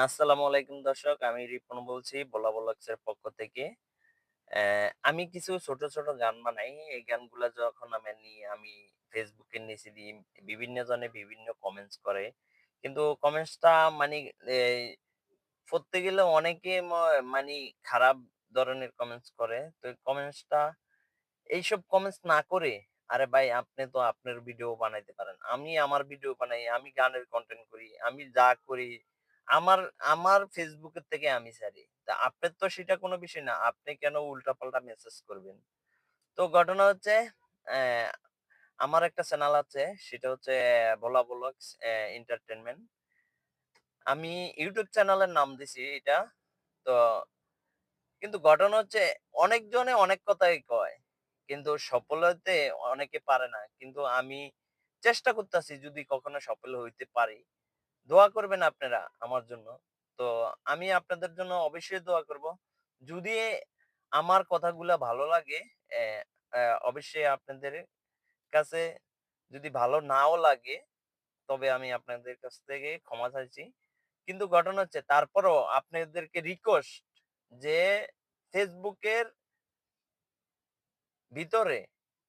আসসালামু আলাইকুম দর্শক। আমি রিপন বলছি ভোলা ব্লগসের পক্ষ থেকে। আমি কিছু ছোট, ছোট গান বানাই। এই গানগুলা যখন আমি Facebook এর নিচে দিই, বিভিন্ন জনে বিভিন্ন কমেন্টস করে। কিন্তু কমেন্টসটা মানি এই পড়তে গেলে অনেকে মানি খারাপ ধরনের কমেন্টস করে। তো এই কমেন্টসটা এইসব কমেন্টস না করে, আরে ভাই আপনি তো আপনার ভিডিও বানাইতে পারেন। আমি আমার ভিডিও বানাই, আমি গানের কনটেন্ট করি, আমি যা করি আমার আমার Facebook এর থেকে আমি ছাড়ি। তা আপনার তো সেটা কোনো বিষয় না। আপনি কেন উল্টাপাল্টা মেসেজ করবেন? তো ঘটনা হচ্ছে অ্যা আমার একটা চ্যানেল আছে সেটা হচ্ছে ভোলা ব্লগস এন্টারটেইনমেন্ট। আমি YouTube চ্যানেলের নাম দিছি এটা। তো কিন্তু ঘটনা হচ্ছে অনেকজনে অনেক কথাই কয়। কিন্তু সফল হইতে অনেকে পারে না। কিন্তু আমি চেষ্টা করতেছি যদি কখনো সফল হইতে পারি। দোয়া করবেন আপনারা আমার জন্য। তো আমি আপনাদের জন্য অবশ্যই দোয়া করব। যদি আমার কথাগুলা ভালো লাগে অ্যা অবশ্যই আপনাদের কাছে যদি ভালো নাও লাগে তবে আমি আপনাদের কাছ থেকে ক্ষমা চাইছি। কিন্তু ঘটনা হচ্ছে তারপরও আপনাদেরকে রিকোয়েস্ট যে Facebook এর ভিতরে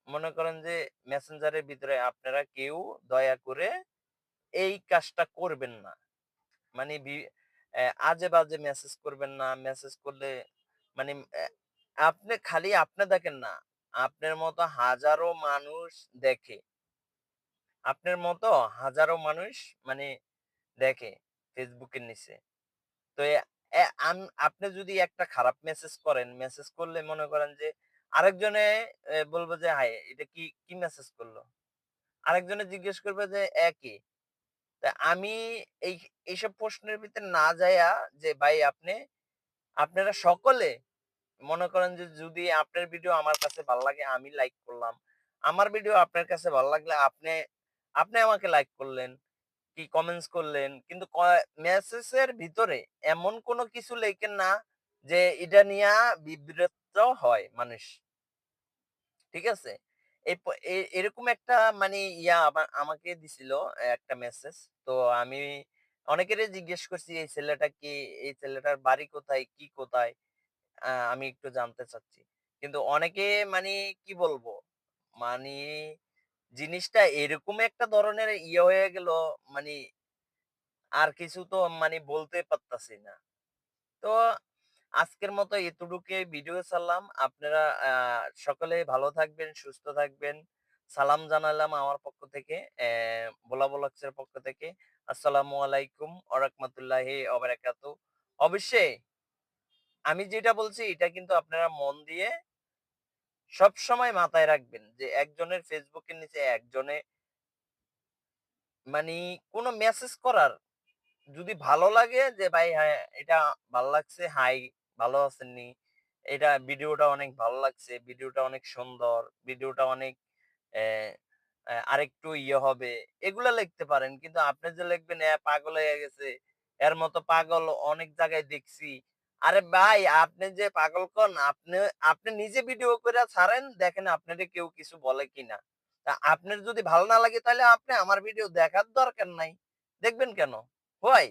মনে করেন যে মেসেঞ্জারের ভিতরে আপনারা কেউ দয়া করে এই কাজটা করবেন না। মানে আজে-বাজে মেসেজ করবেন না। মেসেজ করলে মানে আপনি খালি আপনি দেখেন না। আপনার মতো হাজারো মানুষ দেখে। আপনার মতো হাজারো মানুষ মানে দেখে Facebook এর নিচে। তো এ এ আন আপনি যদি একটা খারাপ মেসেজ করেন, মেসেজ করলে মনে করেন যে আরেকজনে বলবে যে, "হায় এটা কি মেসেজ করলো?" আরেকজনে জিজ্ঞেস করবে যে, "কে?" তা আমি এই এইসব প্রশ্নের ভিতরে না যাইয়া যে ভাই আপনারা সকলে মনে করেন যে যদি আপনার ভিডিও আমার কাছে ভাল লাগে আমি লাইক করলাম। আমার ভিডিও আপনার কাছে ভাল লাগলে আপনি আমাকে লাইক করলেন, কি কমেন্টস করলেন। কিন্তু মেসেজের ভিতরে এমন কোনো কিছু লেখেন না যে এটা নিয়া বিব্রত হয় মানুষ। ঠিক আছে? এই প এ এরকম একটা মানে আমাকে দিছিল একটা মেসেজ। তো আমি অনেকেরই জিজ্ঞেস করছি এই ছেলেটা কে? এই ছেলেটার বাড়ি কোথায়? কি কোথায়? আমি একটু জানতে চাচ্ছি। কিন্তু অনেকে মানে কি বলবো? মানি জিনিসটা এরকম একটা ধরনের হয়ে গেল মানি আর কিছু তো মানে বলতে পারতাছি না। তো আজকের মতো এতটুকুই ভিডিও ছাড়লাম। আপনারা সকলে ভালো থাকবেন, সুস্থ থাকবেন। সালাম জানালাম আমার পক্ষ থেকে, ভোলা ব্লগস এর পক্ষ থেকে। আসসালামু আলাইকুম ওয়া রাহমাতুল্লাহি ওয়া বারাকাতুহু। অবশ্যই আমি যেটা বলছি এটা কিন্তু আপনারা মন দিয়ে সবসময় মাথায় রাখবেন যে একজনের Facebook এর নিচে একজনে মানি কোন মেসেজ করার যদি ভালো লাগে যে ভাই হ্যাঁ, এটা ভাল লাগছে, হাই ভালো আছেননি? এটা ভিডিওটা অনেক ভালো লাগছে, ভিডিওটা অনেক সুন্দর, ভিডিওটা অনেক অ্যা অ্যা আরেকটু হবে। এগুলা লিখতে পারেন। কিন্তু আপনি যে লিখবেন পাগল হয়ে গেছে। এর মতো পাগল অনেক জায়গায় দেখছি। আরে ভাই আপনি যে পাগল কন আপনি নিজে ভিডিও কইরা ছাড়েন দেখেন আপনারে কেউ কিছু বলে কিনা। তা আপনার যদি ভালো না লাগে তাহলে আপনি আমার ভিডিও দেখার দরকার নাই। দেখবেন কেন? হোয়াই?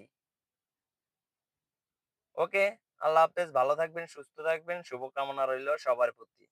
ওকে, আল্লাহ হাফেজ। ভালো থাকবেন, সুস্থ থাকবেন। শুভকামনা রইলো সবার প্রতি।